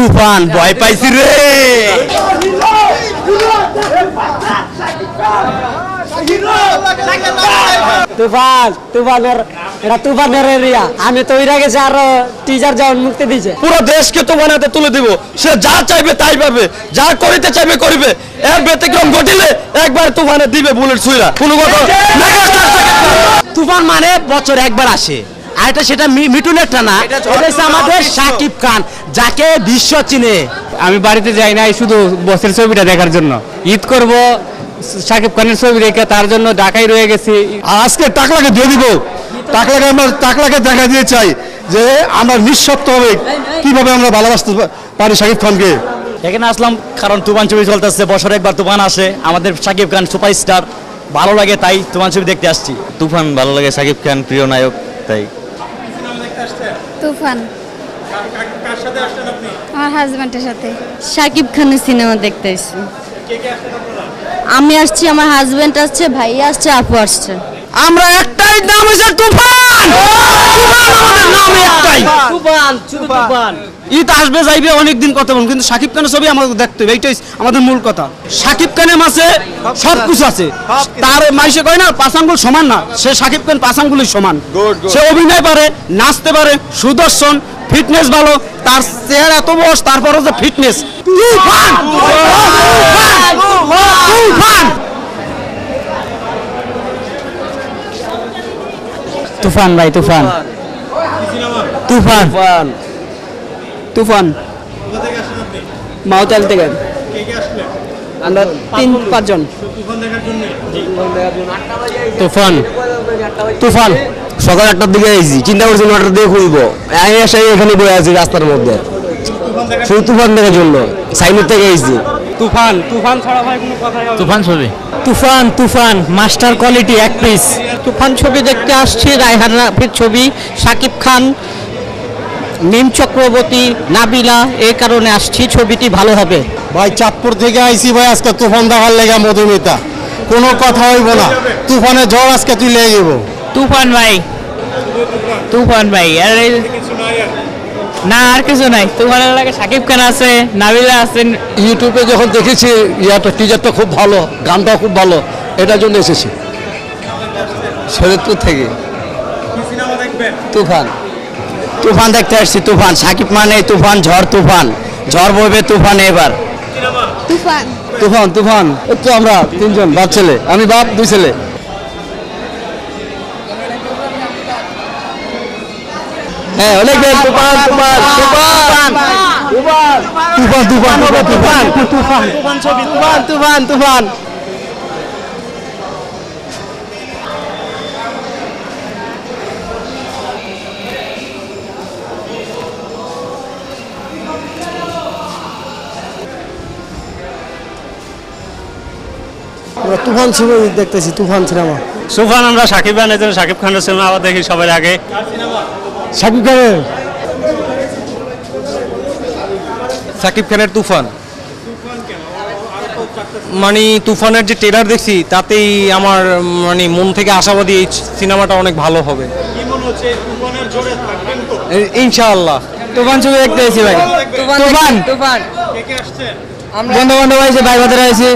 তুফান ভয় পাইছি রে। তুফানের এরিয়া আমি তো ওইরা গেছি আর টিজার যখন মুক্তি দিয়েছে পুরো দেশকে তুফানাতে তুলে দিব। সে যা চাইবে তাই পাবে, যা করিতে চাইবে করিবে। এর ব্যতিক্রম ঘটিলে একবার তুফানে দিবে বুলেট ছুঁড়া। কোনো কথা তুফান মানে বছর একবার আসে, আর এটা সেটা মিঠুনের টানা। এটা হচ্ছে আমাদের শাকিব খান, যাকে বিশ্ব চিনে। আমি বাড়িতে যাই নাই শুধু বসের ছবিটা দেখার জন্য। ঈদ করব শাকিব খানের ছবি দেখে, তার জন্য ঢাকায় রয়ে গেছি। আজকে টাকলাকে দিয়ে দিব। টাকলাকে দেখা দিয়ে চাই যে আমরা নিঃস্বার্থ হবে কিভাবে আমরা ভালোবাসতে পারি শাকিব খানকে। এখানে আসলাম কারণ তুফান ছবি চলতেছে, বছরে একবার তুফান আসে। আমাদের শাকিব খান সুপারস্টার, ভালো লাগে তাই তুফান ছবি দেখতে আসছি। তুফান ভালো লাগে, শাকিব খান প্রিয় নায়ক তাই। তুফান আমার হাজবেন্ডের সাথে শাকিব খানের সিনেমা দেখতে এসেছি। আমি আসছি, আমার হাজবেন্ড আসছে, ভাইয়া আসছে, আপু আসছে। আমরা একটাই নাম হচ্ছে তুফান। আমাদের নাম একটাই তুফান, শুধু তুফান। ঈদ আসবে যাইবে অনেকদিন কথা বলুন, কিন্তু শাকিব খানের ছবি আমাদের দেখতে হবে, এইটাই আমাদের মূল কথা। শাকিব খানের মাঝে সবকিছু আছে। তার মাইসে কয় না পাঁচ আঙ্গুল সমান না, সে শাকিব খান পাঁচ আঙ্গুলই সমান। সে অভিনয় পারে, নাচতে পারে, সুদর্শন, ফিটনেস ভালো, তার চেহারা এত বয়স তারপরও যে ফিটনেস। তুফান তুফান তুফান ভাই, তুফান তুফান তুফান মাউতাল থেকে আমরা 3-5 জন। তুফান তুফান সকাল 8টার দিকে আইছি, চিন্তা করছি 9টার দিকে খুলব। আমি এসে এখানে বসে আছি রাস্তার মধ্যে, শুধু তুফান দেখার জন্য। সাইনের থেকে আইছি। তুফান তুফান ছাড়া ভাই কোনো কথাই হবে না। তুফান ছবি তুফান তুফান মাস্টার কোয়ালিটি এক পিস। তুফান ছবি দেখতে আসছি, রায়হান রাফির ছবি, শাকিব খান, মিম চক্রবর্তী, নাবিলা, এই কারণে আসছি। ছবিটি ভালো হবে ভাই চাঁদপুর থেকে আইছি ভাই, আজকে তুফান দেখার লেগে মধুমিতা কোনো কথা হইব না। তুফানের ঝড় আজকে তুই লেগে যাব। তুফান ভাই, তুফান ভাই আর না আর কিছু নাই। তুফানের লাগে শাকিব খান আছে, নাবিলা আছেন। ইউটিউবে যখন দেখেছি ইয়াটা টিজারটা খুব ভালো, গানটাও খুব ভালো, এটার জন্য এসেছি শরীয়তপুর থেকে। তুফান তুফান দেখতে আসছি। তুফান শাকিব মানে তুফান, ঝড় তুফান, ঝড় বইবে তুফানে এবার। তুফান তুফান তুফান তো আমরা 3 জন বাপ ছেলে, আমি বাপ 2 ছেলে। হ্যাঁ অনেক তুফান তুফান তুফান তুফান তুফান তুফান তুফান তুফান ছবি, তুফান তুফান তুফান। আমরা তুফান ছবি দেখতেছি, তুফান সিনেমা। তুফান আমরা শাকিব খানের জন্য শাকিব খানের সিনেমা আবার দেখি সবার আগে। শাকিব খানের শাকিব খানের তুফান, মানে তুফানের যে ট্রেলার দেখছি তাতেই আমার মানে মন থেকে আশাবাদী এই সিনেমাটা অনেক ভালো হবে ইনশাআল্লাহ। তুফান ছবি দেখতে এসেছি ভাই। তুফান তুফান বন্ধু বান্ধব আছে, ভাই বাজারে আছে।